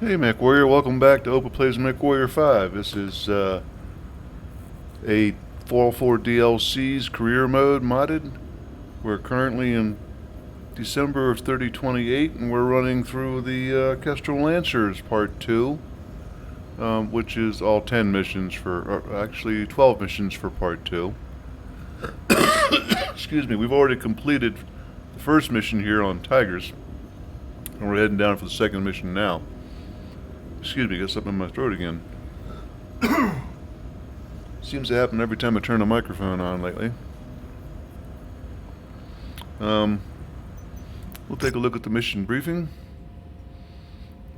Hey Mechwarrior, welcome back to Open Plays Mechwarrior 5. This is a 404 DLC's career mode modded. We're currently in December of 3028 and we're running through the Kestrel Lancers Part 2, which is all 10 missions for, actually 12 missions for Part 2. Excuse me, we've already completed the first mission here on Tigress and we're heading down for the second mission now. Excuse me, got something in my throat again. Seems to happen every time I turn the microphone on lately. We'll take a look at the mission briefing.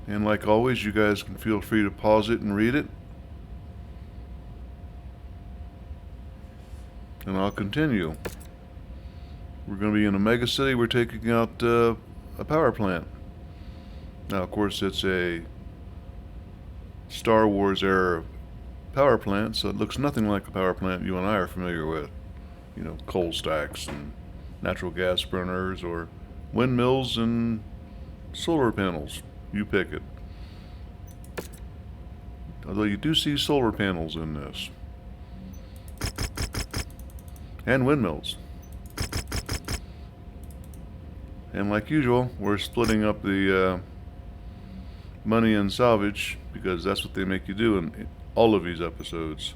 And like always, you guys can feel free to pause it and read it. And I'll continue. We're going to be in a mega city. We're taking out a power plant. Now, of course, it's a Star Wars era power plant, so it looks nothing like a power plant you and I are familiar with. You know, coal stacks and natural gas burners or windmills and solar panels. You pick it. Although you do see solar panels in this. And windmills. And like usual, we're splitting up the money and salvage, because that's what they make you do in all of these episodes.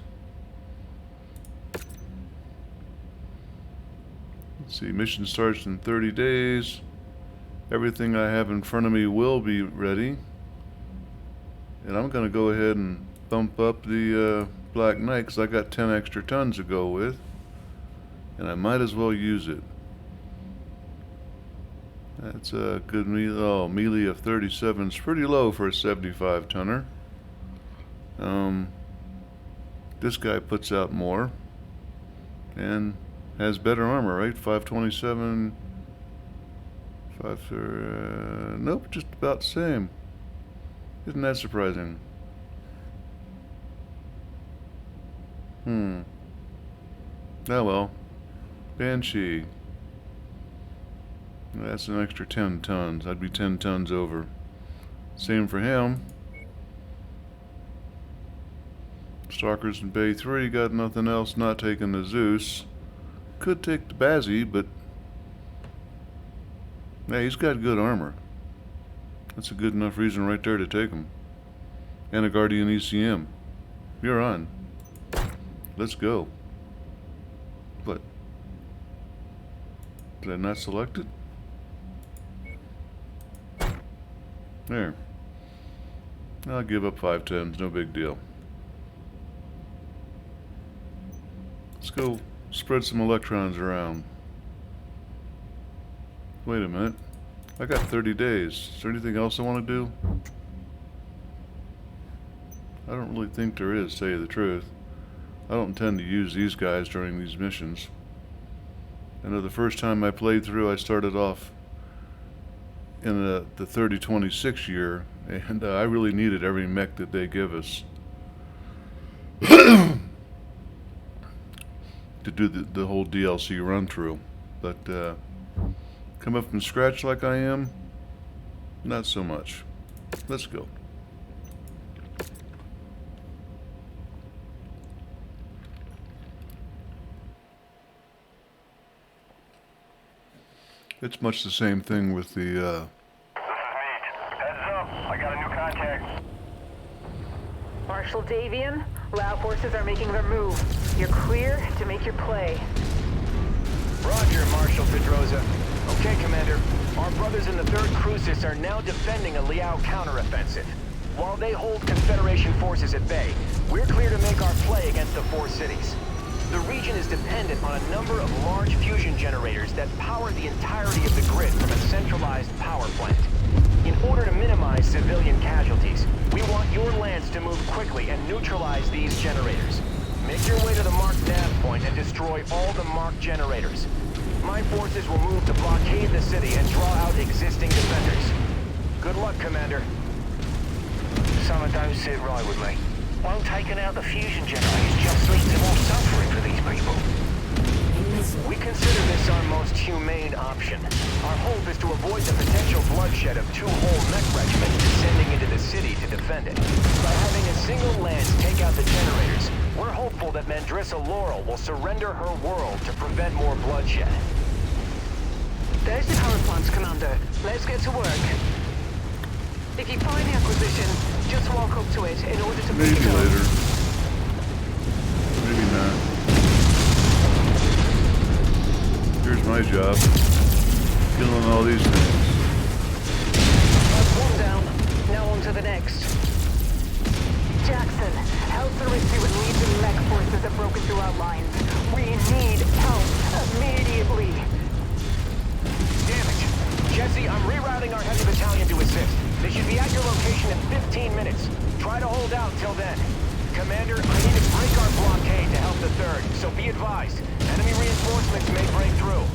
Let's see, mission starts in 30 days. Everything I have in front of me will be ready. And I'm going to go ahead and bump up the Black Knight, because I got 10 extra tons to go with. And I might as well use it. That's a good melee of 37 is pretty low for a 75 tonner. This guy puts out more and has better armor, right? 527. Nope, just about the same. Isn't that surprising? Oh well. Banshee. That's an extra 10 tons. I'd be 10 tons over. Same for him. Stalkers in Bay 3 got nothing else, not taking the Zeus. Could take the Bazzy, but yeah, he's got good armor. That's a good enough reason right there to take him. And a Guardian ECM. You're on. Let's go. What? Did I not select it? There. I'll give up 5 tens, no big deal. Let's go spread some electrons around. Wait a minute. I got 30 days. Is there anything else I want to do? I don't really think there is, to tell you the truth. I don't intend to use these guys during these missions. I know the first time I played through, I started off in the 3026 year, and I really needed every mech that they give us to do the whole DLC run through. But come up from scratch like I am, not so much. Let's go. It's much the same thing with the This is Meat. Heads up, I got a new contact. Marshal Davian, Lao forces are making their move. You're clear to make your play. Roger, Marshal Pedroza. Okay, Commander. Our brothers in the 3rd Crucis are now defending a Liao counteroffensive. While they hold Confederation forces at bay, we're clear to make our play against the 4 cities. The region is dependent on a number of large fusion generators that power the entirety of the grid from a centralized power plant. In order to minimize civilian casualties, we want your lands to move quickly and neutralize these generators. Make your way to the marked nav point and destroy all the marked generators. My forces will move to blockade the city and draw out existing defenders. Good luck, Commander. Something don't sit right with me. Won't taking out the fusion generators just lead to more suffering for these people? We consider this our most humane option. Our hope is to avoid the potential bloodshed of 2 whole mech regiments descending into the city to defend it. By having a single lance take out the generators, we're hopeful that Mandrissa Laurel will surrender her world to prevent more bloodshed. There's the power plant, Commander. Let's get to work. If you find the acquisition, just walk up to it in order to pick Maybe it up. later. Maybe not. Here's my job. Killing all these things. That's one down. Now on to the next. Jackson, Helseritsu and Legion mech forces have broken through our lines. We need help immediately. Damn it! Jesse, I'm rerouting our heavy battalion to assist. They should be at your location in 15 minutes. Try to hold out till then. Commander, I need to break our blockade to help the 3rd, so be advised. Enemy reinforcements may break through.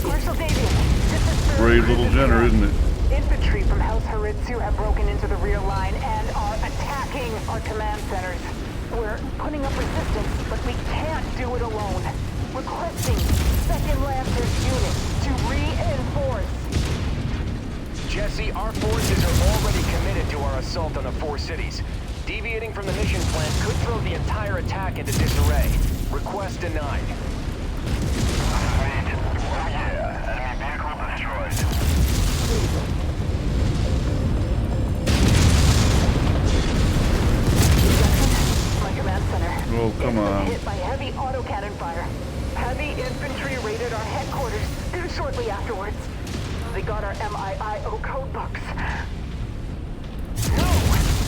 Marshal Davian, this is third Brave little Cruiser Jenner, Zero. isn't it? Infantry from Helseritsu have broken into the rear line and are attacking our command centers. We're putting up resistance, but we can't do it alone. Requesting 2nd Lancers unit to reinforce. Jesse, our forces are already committed to our assault on the 4 cities. Deviating from the mission plan could throw the entire attack into disarray. Request denied. My command center. Oh, come It's been on. hit by heavy autocannon fire. Heavy infantry raided our headquarters shortly afterwards. They got our MIIO code books. No!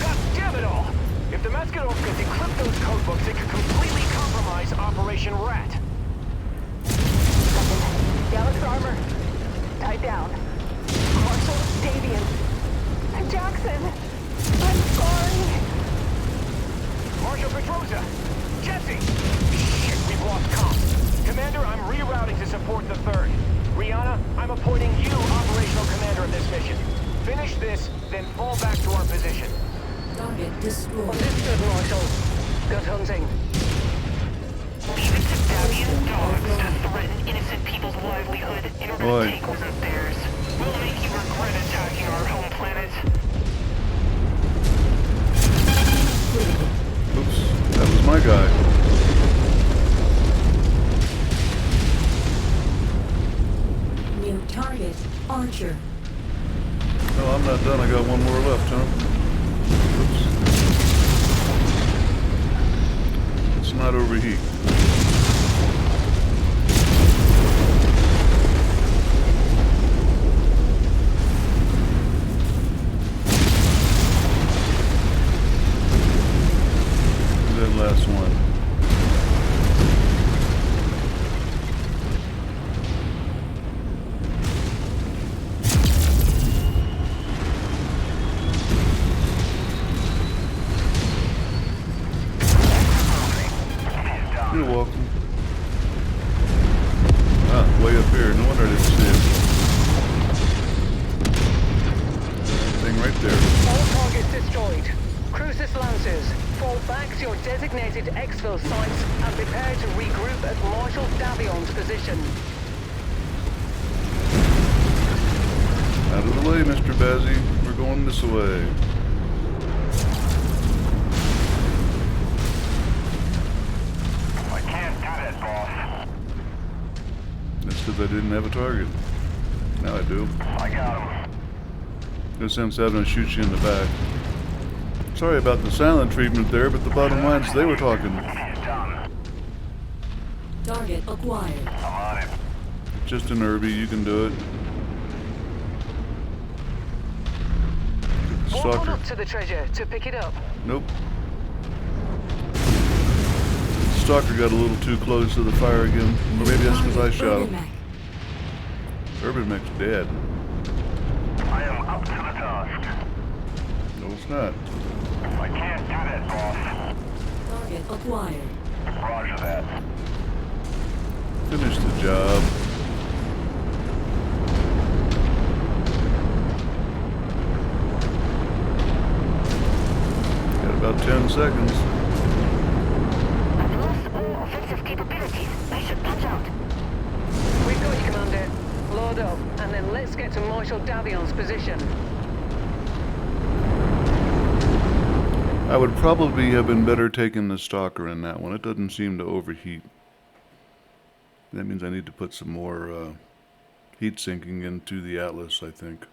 God damn it all! If the Mascaros could decrypt those code books, it could completely compromise Operation Rat. Galax armor. Tied down. Marshal Davian. Jackson. I'm sorry. Marshal Pedrosa! Jesse! Shit, we've lost comms. Commander, I'm rerouting to support the 3rd. Rihanna, I'm appointing you operational commander of this mission. Finish this, then fall back to our position. Target destroyed. Understood, Marshal. Good hunting. Leave it to Davian's dogs to threaten innocent people's livelihood in order Boy. to take what's theirs. We'll make you regret attacking our home planet. Oops, that was my guy. New target, Archer. No, I'm not done. I got one more left, huh? Oops. Let's not overheat. That last one. You're welcome. Ah, way up here. No wonder I didn't see it. Thing right there. All targets destroyed. Crucis Lancers, fall back to your designated exfil sites and prepare to regroup at Marshal Davion's position. Out of the way, Mr. Bazzi. We're going this way. I can't do that, boss. That's because I didn't have a target. Now I do. I got him. No sense having to shoot you in the back. Sorry about the silent treatment there, but the bottom line is they were talking. Target acquired. I'm on it. Just an Irby, you can do it. Walk on Stalker. up to the treasure to pick it up. Nope. Stalker got a little too close to the fire again. Or maybe that's because I shot him. Battlemech. Urban Mech's dead. I am up to the task. No, it's not. I can't do that, boss. Target acquired. Roger that. Finish the job. Got about 10 seconds. I've lost all offensive capabilities. I should punch out. We've got squad up, and then let's get to Marshal Davion's position. I would probably have been better taking the stalker in that one. It doesn't seem to overheat. That means I need to put some more heat sinking into the Atlas, I think.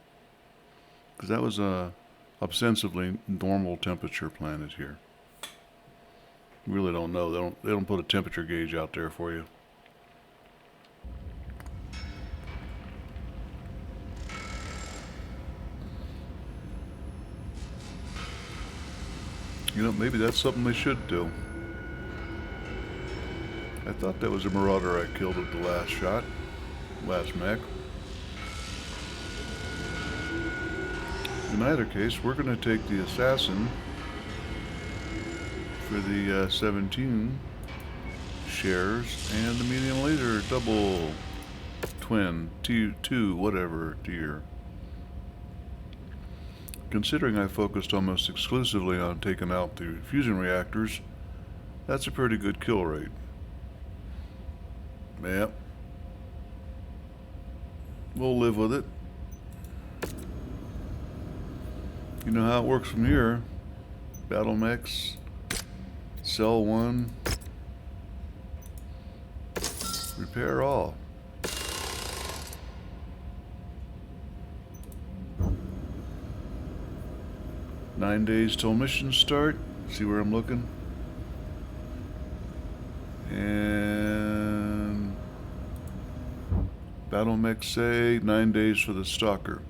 Because that was a ostensibly normal temperature planet here. You really don't know. They don't put a temperature gauge out there for you. You know, maybe that's something they should do. I thought that was a marauder I killed at the last shot. Last mech. In either case, we're going to take the assassin for the 17 shares and the medium laser double twin T2 whatever tier. Considering I focused almost exclusively on taking out the fusion reactors, that's a pretty good kill rate. Yep. We'll live with it. You know how it works from here. Battlemechs, sell one, repair all. Nine days till missions start. See where I'm looking? And battlemechs say 9 days for the stalker.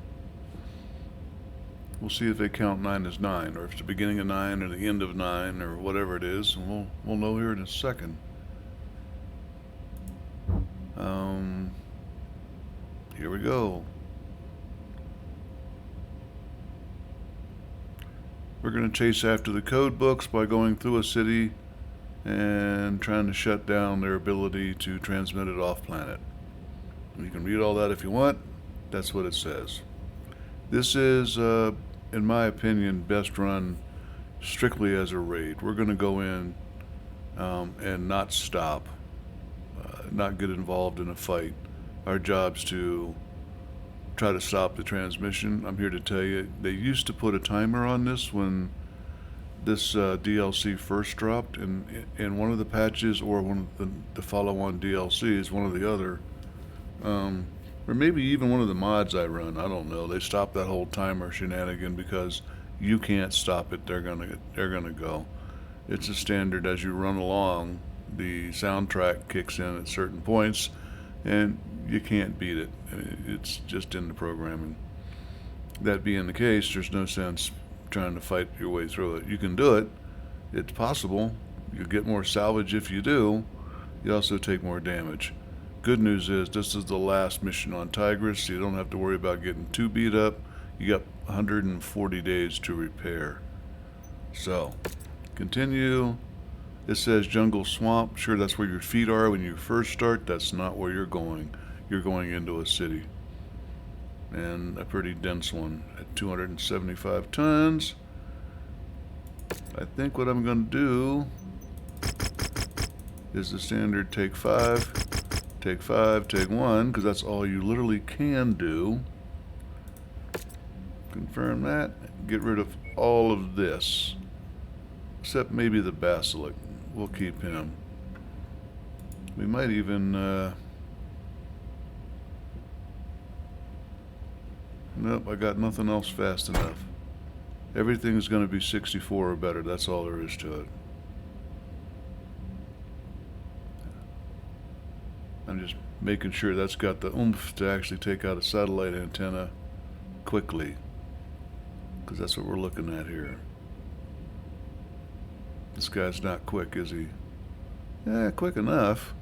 We'll see if they count 9 as 9, or if it's the beginning of 9 or the end of 9 or whatever it is, and we'll know here in a second. Here we go. We're going to chase after the code books by going through a city and trying to shut down their ability to transmit it off planet. You can read all that if you want. That's what it says. This is, in my opinion, best run strictly as a raid. We're going to go in and not stop, not get involved in a fight. Our job's to try to stop the transmission. I'm here to tell you, they used to put a timer on this when this DLC first dropped, and in one of the patches or one of the follow-on DLCs, one or the other, or maybe even one of the mods I run, I don't know, they stopped that whole timer shenanigan because you can't stop it. They're gonna go. It's a standard. As you run along, the soundtrack kicks in at certain points, and you can't beat it. It's just in the programming. That being the case, there's no sense trying to fight your way through it. You can do it. It's possible. You get more salvage if you do. You also take more damage. Good news is this is the last mission on Tigress, so you don't have to worry about getting too beat up. You got 140 days to repair. So, continue. It says jungle swamp. Sure, that's where your feet are when you first start. That's not where you're going. You're going into a city. And a pretty dense one at 275 tons. I think what I'm going to do is the standard take 5, take 5, take 1, because that's all you literally can do. Confirm that. Get rid of all of this. Except maybe the basilic. We'll keep him. We might even... Nope, I got nothing else fast enough. Everything's going to be 64 or better. That's all there is to it. I'm just making sure that's got the oomph to actually take out a satellite antenna quickly. Because that's what we're looking at here. This guy's not quick, is he? Yeah, quick enough.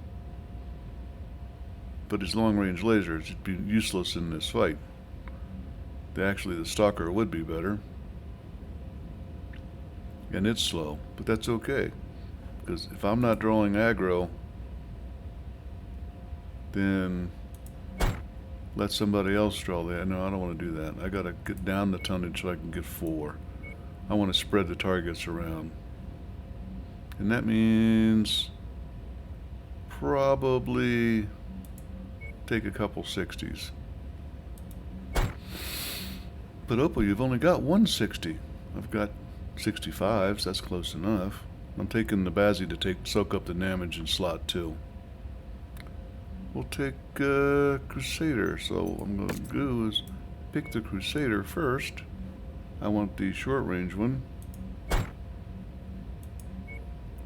But his long-range lasers would be useless in this fight. Actually, the stalker would be better. And it's slow, but that's okay. Because if I'm not drawing aggro, then let somebody else draw that. No, I don't want to do that. I gotta get down the tonnage so I can get 4. I want to spread the targets around. And that means probably take a couple 60s. But Opal, you've only got 160. I've got 65s. That's close enough. I'm taking the Bazzi to soak up the damage in slot 2. We'll take Crusader. So what I'm going to do is pick the Crusader first. I want the short range one.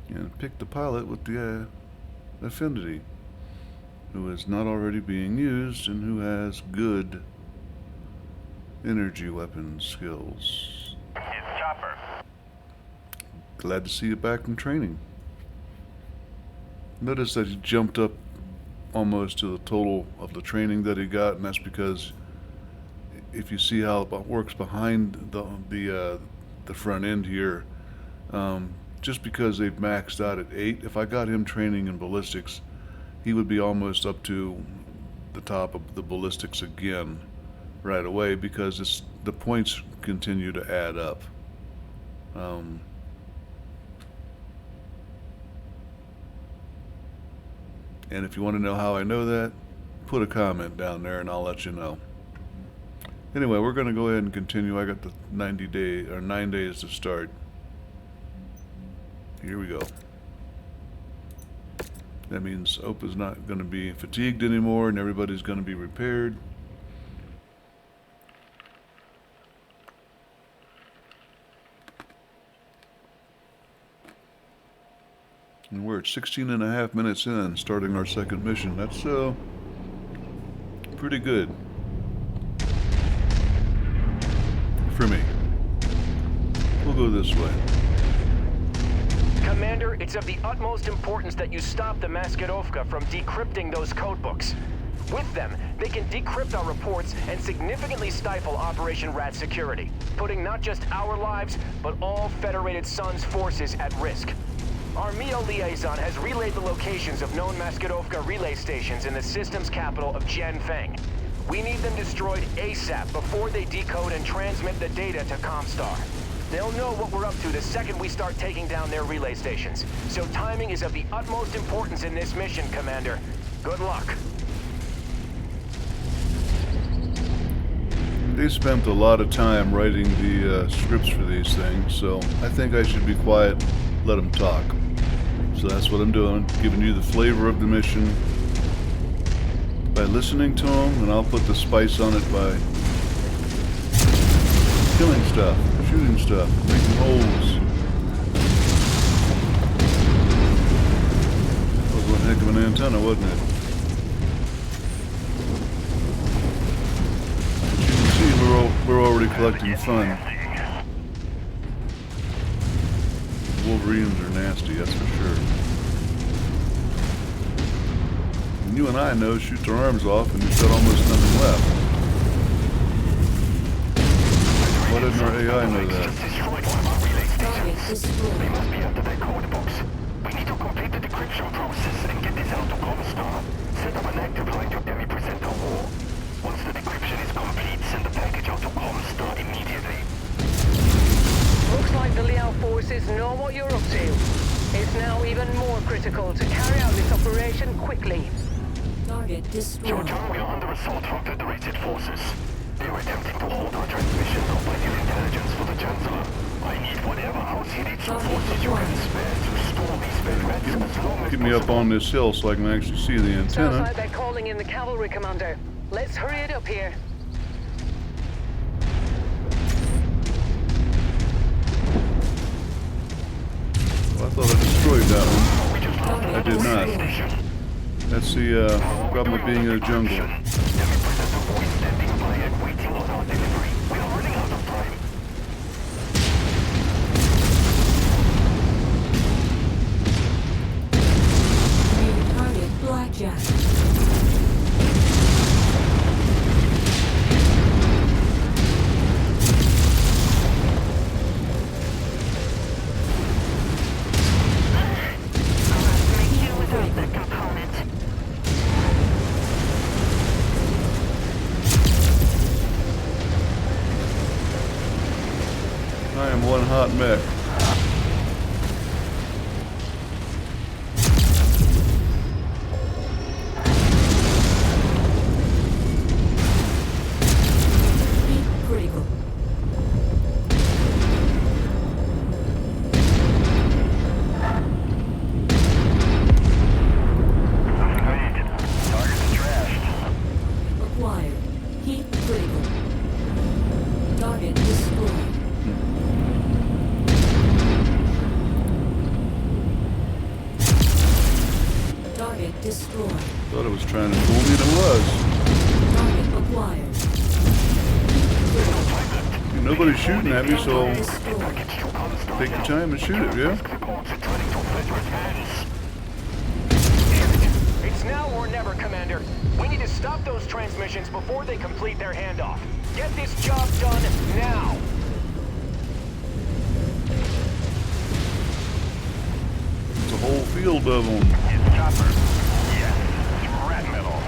And pick the pilot with the affinity, who is not already being used and who has good energy weapon skills. It's Chopper. Glad to see you back in training. Notice that he jumped up almost to the total of the training that he got, and that's because if you see how it works behind the front end here, just because they've maxed out at 8, if I got him training in ballistics, he would be almost up to the top of the ballistics again right away, because the points continue to add up. And if you want to know how I know that, put a comment down there and I'll let you know. Anyway, we're going to go ahead and continue. I got the 9 days to start. Here we go. That means Opa's not going to be fatigued anymore and everybody's going to be repaired. And we're at 16.5 minutes in, starting our second mission. That's pretty good for me. We'll go this way. Commander, it's of the utmost importance that you stop the Maskirovka from decrypting those codebooks. With them, they can decrypt our reports and significantly stifle Operation Rat security, putting not just our lives, but all Federated Suns forces at risk. Our MEO liaison has relayed the locations of known Maskirovka relay stations in the system's capital of Jianfeng. We need them destroyed ASAP before they decode and transmit the data to Comstar. They'll know what we're up to the second we start taking down their relay stations. So timing is of the utmost importance in this mission, Commander. Good luck. They spent a lot of time writing the scripts for these things, so I think I should be quiet, let them talk. So that's what I'm doing, giving you the flavor of the mission by listening to them, and I'll put the spice on it by killing stuff, shooting stuff, making holes. That was one heck of an antenna, wasn't it? As you can see, we're already collecting fun. Wolverines are nasty, that's for sure. And you and I know shoot their arms off and you've got almost nothing left. Why didn't our AI know that? Target destroyed. They must be after their code books. We need to complete the decryption process and get this out to Comstar. Set up an active line to demi-present our war. Once the decryption is complete, send the package out to Comstar immediately. Looks like the Liao forces know what you're up to. It's now even more critical to carry out this operation quickly. Target destroyed. John, we are under assault from Federated forces. They are attempting to hold our transmissions of new intelligence for the Chancellor. I need whatever house-heated forces you can spare to store these Federates as long as Keep me up on this hill so I can actually see the Sounds antenna. like they're calling in the cavalry, Commander. Let's hurry it up here. Well, I thought I destroyed that one. I did not. That's the problem of being in a jungle. Demi-present the voice standing by and waiting on our delivery. We are running out of time. New target Blackjack. Make do without that component. I am one hot mech. Heat critical. destroyed. Thought it was trying to fool me, and it was. Target acquired. Nobody's shooting at me, so Target destroyed. take your time and shoot it, yeah? It's now or never, Commander. We need to stop those transmissions before they complete their handoff. Get this job done now. It's a whole field of them. It's chopper. Yes, rat metal.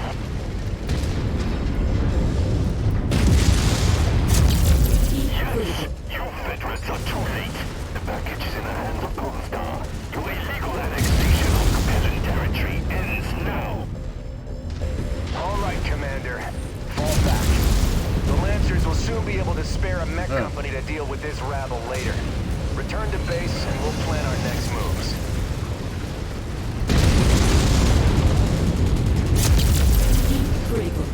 Yes, you veterans are too late. The package is in the hands of Comstar. Your illegal annexation of Capellan territory ends now. All right, Commander. Fall back. The Lancers will soon be able to spare a mech company to deal with this rabble later. Return to base and we'll plan our next moves. Critical.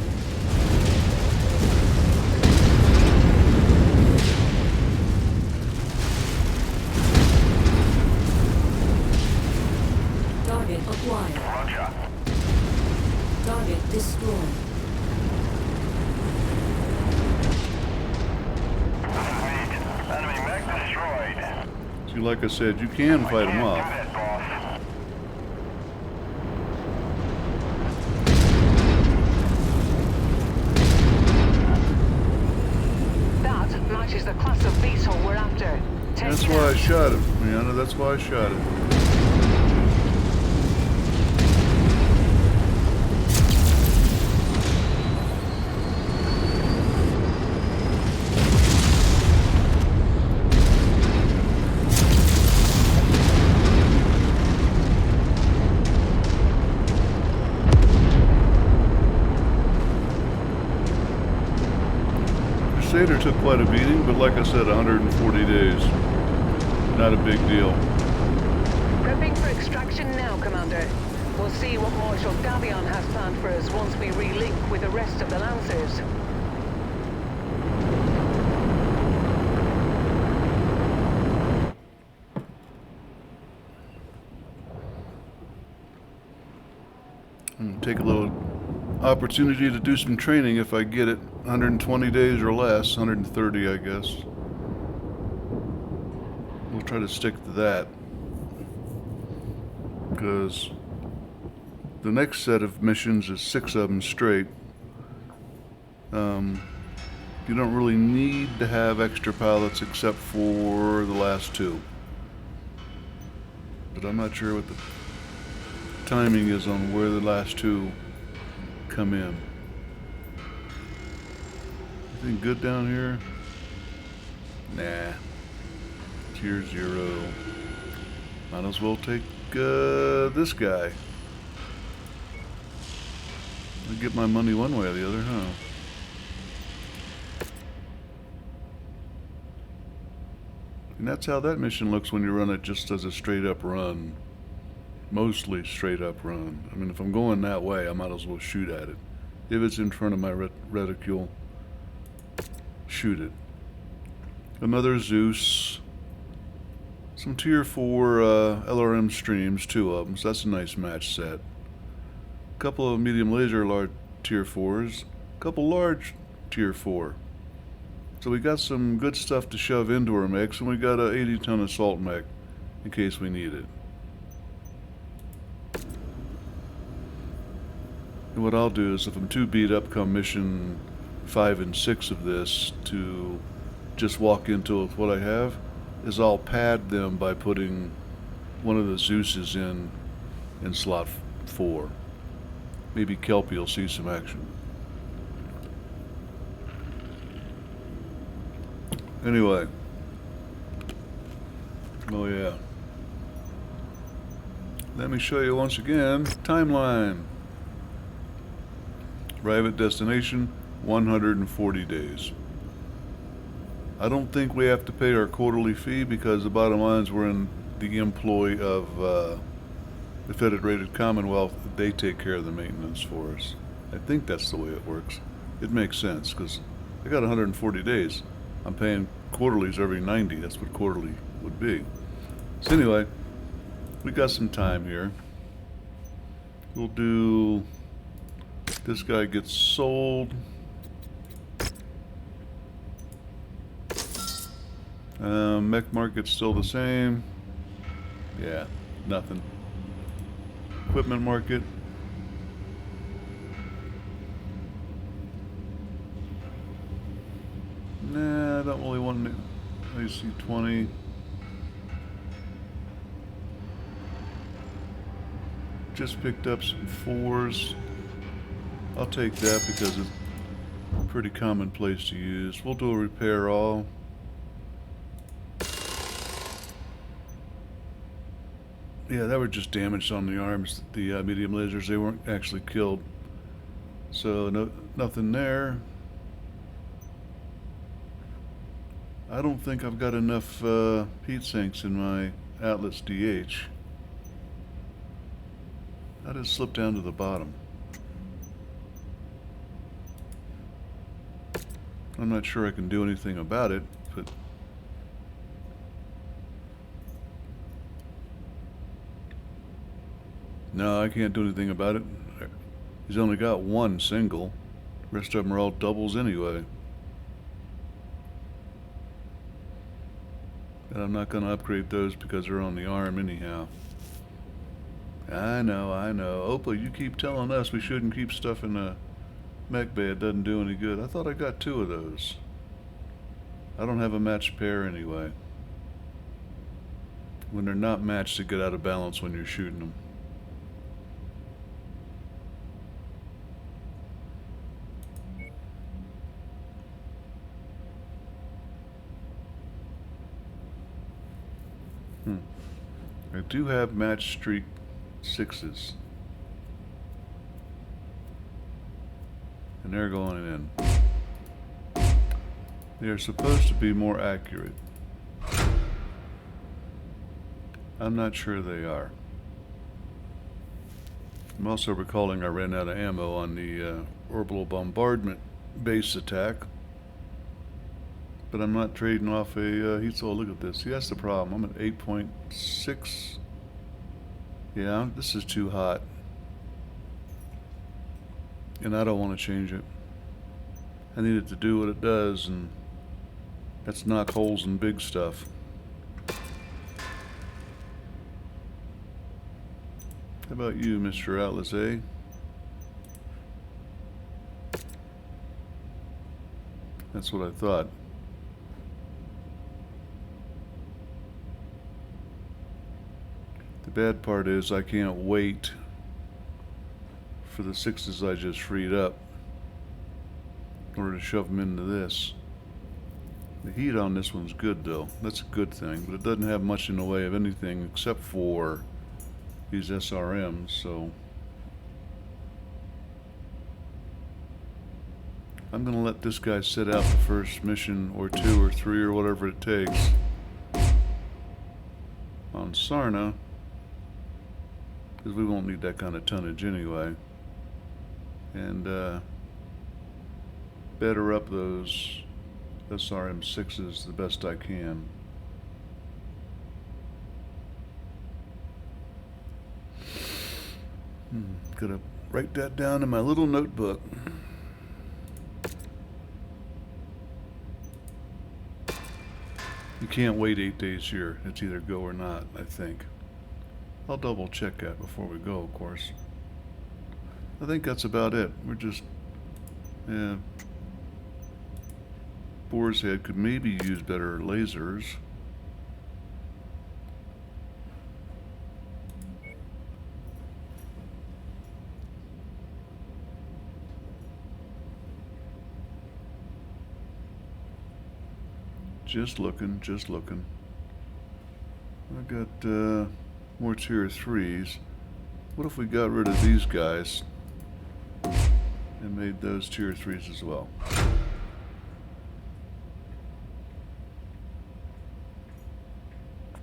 Target acquired. Roger. Target destroyed. Enemy mech destroyed. See, like I said, you can fight them off. Do that, boss. That matches the class of beetle we're after. Take That's it why I out. shot it, Rihanna. That's why I shot it. Crusader took quite a beating, but like I said, 140 days. Not a big deal. Prepping for extraction now, Commander. We'll see what Marshal Davion has planned for us once we relink with the rest of the Lancers. I'm gonna take a little opportunity to do some training if I get it. 120 days or less, 130 I guess. We'll try to stick to that. Because the next set of missions is 6 of them straight. You don't really need to have extra pilots except for the last 2. But I'm not sure what the timing is on where the last 2 come in. Anything good down here? Nah. Tier 0. Might as well take this guy. I'll get my money one way or the other, huh? And that's how that mission looks when you run it just as a straight up run. Mostly straight up run. I mean, if I'm going that way, I might as well shoot at it. If it's in front of my reticule, shoot it. Another Zeus. Some tier 4 LRM streams, 2 of them, so that's a nice match set. A couple of medium laser large tier 4s, a couple large tier 4. So we got some good stuff to shove into our mechs, and we got a 80-ton assault mech in case we need it. And what I'll do is, if I'm too beat up come mission 5 and 6 of this to just walk into it with what I have, is I'll pad them by putting one of the Zeuses in slot 4. Maybe Kelpie will see some action. Anyway. Oh yeah. Let me show you once again timeline. Arrive at destination 140 days. I don't think we have to pay our quarterly fee because the bottom line is we're in the employ of the Federated Commonwealth. They take care of the maintenance for us. I think that's the way it works. It makes sense because I got 140 days. I'm paying quarterlies every 90. That's what quarterly would be. So anyway, we got some time here. We'll do... This guy gets sold. Mech market's still the same. Yeah, nothing. Equipment market. Nah, I don't really want to. AC-20. Just picked up some 4s. I'll take that because it's a pretty commonplace to use. We'll do a repair all. Yeah, that were just damaged on the arms, the medium lasers. They weren't actually killed. So nothing there. I don't think I've got enough heat sinks in my Atlas DH. I just slipped down to the bottom. I'm not sure I can do anything about it, but no, I can't do anything about it. He's only got one single. The rest of them are all doubles anyway. And I'm not going to upgrade those because they're on the arm anyhow. I know. Opal, you keep telling us we shouldn't keep stuff in the mech bay. It doesn't do any good. I thought I got 2 of those. I don't have a matched pair anyway. When they're not matched, they get out of balance when you're shooting them. I do have match streak 6s. And they're going in. They're supposed to be more accurate. I'm not sure they are. I'm also recalling I ran out of ammo on the orbital bombardment base attack. But I'm not trading off a heat soul. Look at this. See, that's the problem. I'm at 8.6. Yeah, this is too hot. And I don't want to change it. I need it to do what it does, and that's knock holes in big stuff. How about you, Mr. Atlas A? That's what I thought. The bad part is I can't wait for the 6s I just freed up in order to shove them into this. The heat on this one's good though. That's a good thing, but it doesn't have much in the way of anything except for these SRMs, so I'm gonna let this guy sit out the first mission or 2 or 3 or whatever it takes on Sarna, because we won't need that kind of tonnage anyway, and better up those SRM 6s the best I can. Gotta write that down in my little notebook. You can't wait 8 days here. It's either go or not, I think. I'll double check that before we go, of course. I think that's about it. We're just, yeah. Boar's Head could maybe use better lasers. Just looking, just looking. I got more tier 3s. What if we got rid of these guys and made those tier 3s as well?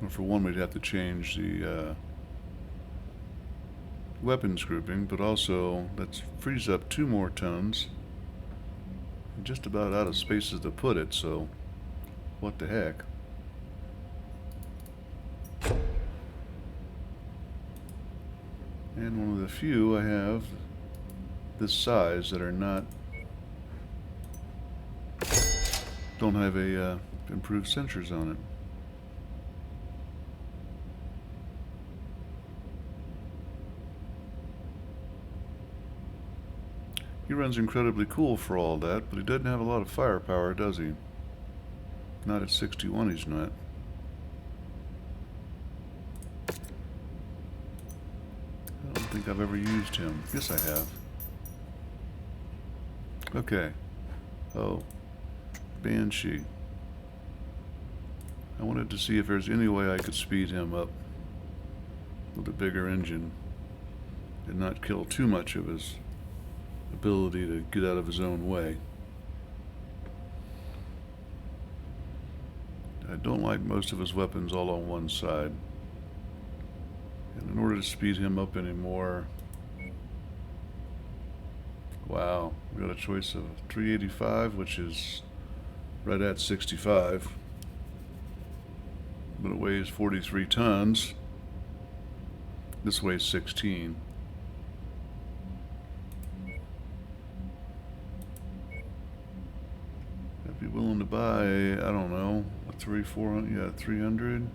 Well, for one, we'd have to change the weapons grouping, but also that frees up 2 more tons. I'm just about out of spaces to put it, so what the heck. And one of the few I have this size that are not, don't have a improved sensors on it. He runs incredibly cool for all that, but he doesn't have a lot of firepower, does he? Not at 61, he's not. I don't think I've ever used him. Yes, I have. Okay. Oh. Banshee. I wanted to see if there's any way I could speed him up with a bigger engine and not kill too much of his ability to get out of his own way. I don't like most of his weapons all on one side. And in order to speed him up anymore, wow, we got a choice of 385, which is right at 65, but it weighs 43 tons. This weighs 16. I'd be willing to buy, I don't know, a 400, yeah, 300.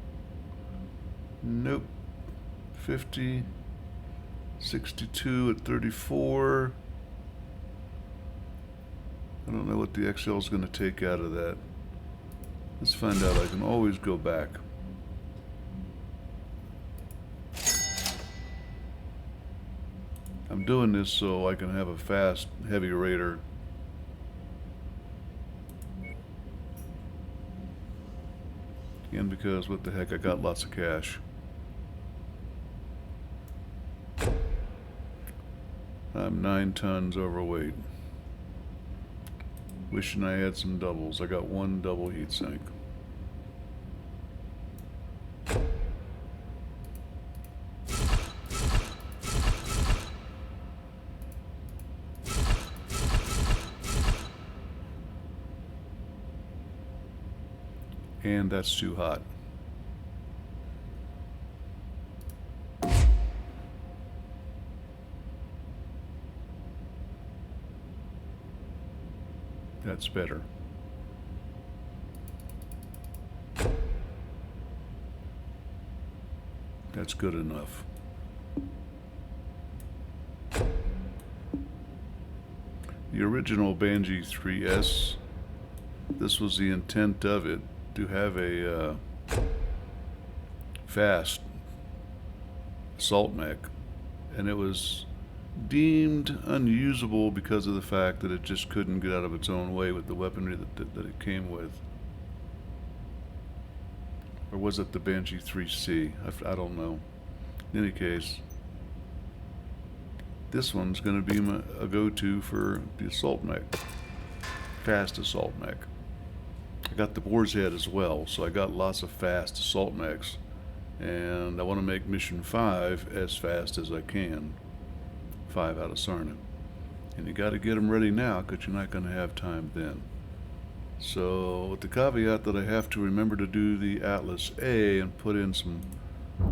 Nope. 50, 62 at 34. I don't know what the XL is going to take out of that. Let's find out. I can always go back. I'm doing this so I can have a fast, heavy raider. And because, what the heck, I got lots of cash. I'm 9 tons overweight. Wishing I had some doubles. I got one double heat sink. And that's too hot. That's better. That's good enough. The original Banshee 3S, this was the intent of it, to have a fast assault mech, and it was deemed unusable because of the fact that it just couldn't get out of its own way with the weaponry that it came with. Or was it the Banshee 3C? I don't know. In any case, this one's going to be a go-to for the assault mech. Fast assault mech. I got the Boar's Head as well, so I got lots of fast assault mechs. And I want to make mission 5 as fast as I can. 5 out of Sarna. And you got to get them ready now, because you're not going to have time then. So, with the caveat that I have to remember to do the Atlas A and put in some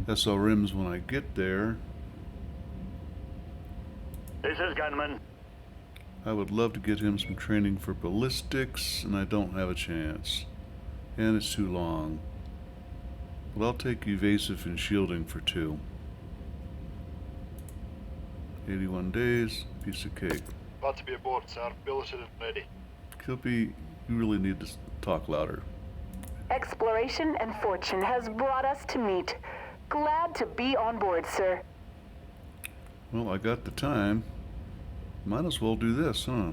SRMs when I get there. This is Gunman. I would love to get him some training for ballistics, and I don't have a chance. And it's too long. But I'll take evasive and shielding for 2. 81 days, piece of cake. Glad to be aboard, sir. Billeted and ready. Kilpie, you really need to talk louder. Exploration and fortune has brought us to meet. Glad to be on board, sir. Well, I got the time. Might as well do this, huh?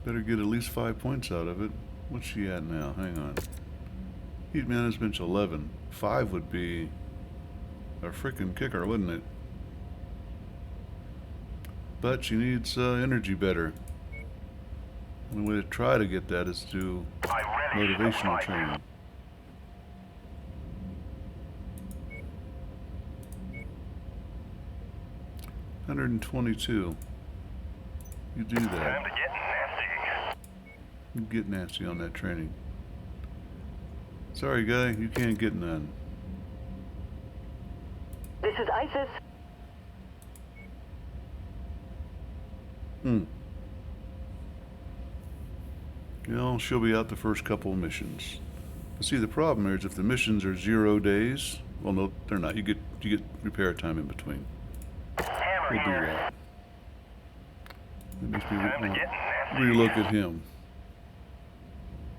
Better get at least 5 points out of it. What's she at now? Hang on. Heat management's 11. 5 would be a frickin' kicker, wouldn't it? But she needs energy better. And the way to try to get that is to do motivational training. $122. You do that. Time to get nasty. You get nasty on that training. Sorry, guy, you can't get none. This is ISIS. You know, she'll be out the first couple of missions. But see, the problem is if the missions are 0 days, well, no, they're not. You get repair time in between. Hammer We'll do here. that. That makes me Time to get nasty. relook at him.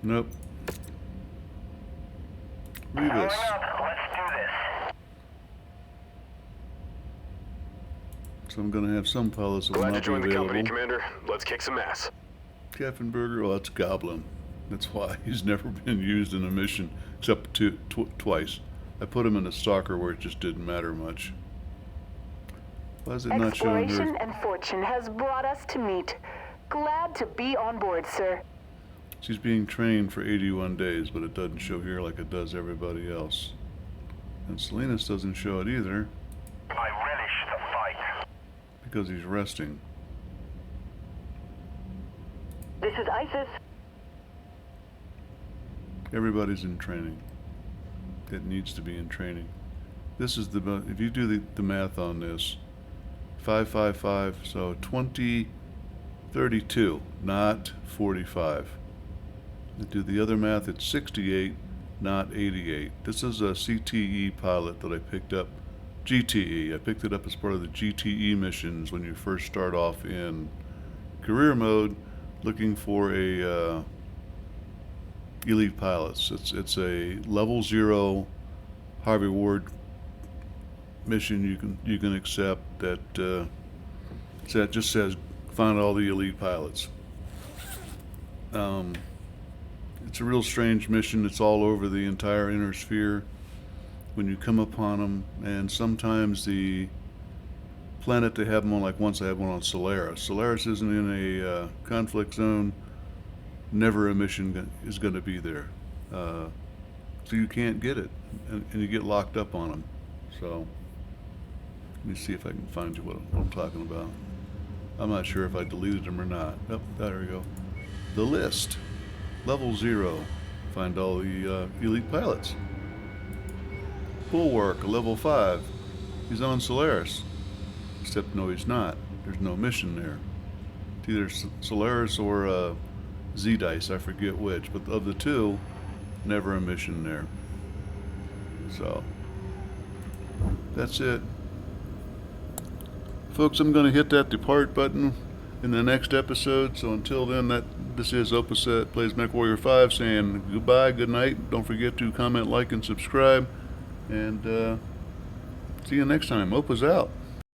Nope. Powering Revis. up. Let's do this. So I'm going to have some pilots that will Glad to not be join the company, available. Commander. Let's kick some ass. Kaffenberger, well, that's Goblin. That's why he's never been used in a mission except twice. I put him in a stalker where it just didn't matter much. Why is it not showing Exploration her? and fortune has brought us to meet. Glad to be on board, sir. She's being trained for 81 days, but it doesn't show here like it does everybody else. And Salinas doesn't show it either I relish the fight. because he's resting. This is ISIS. Everybody's in training. It needs to be in training. This is the, if you do the math on this, 555, so 2032, not 45. To do the other math, it's 68, not 88. This is a CTE pilot that I picked up, GTE. I picked it up as part of the GTE missions when you first start off in career mode looking for a elite pilots. It's a level 0 Harvey Ward mission you can accept that just says find all the elite pilots. It's a real strange mission. It's all over the entire inner sphere when you come upon them, and sometimes the planet they have them on, like once I had one on Solaris. Solaris isn't in a conflict zone. Never a mission is going to be there. So you can't get it, and you get locked up on them. So let me see if I can find you what I'm talking about. I'm not sure if I deleted them or not. Oh, there we go. The list. Level 0. Find all the elite pilots. Bulwark, level 5. He's on Solaris. Except no, he's not. There's no mission there. It's either Solaris or Z-Dice, I forget which. But of the two, never a mission there. So, that's it. Folks, I'm going to hit that depart button in the next episode. So until then, this is Opposite Plays Mechwarrior 5 saying goodbye, good night. Don't forget to comment, like, and subscribe. And see you next time. Opa's out.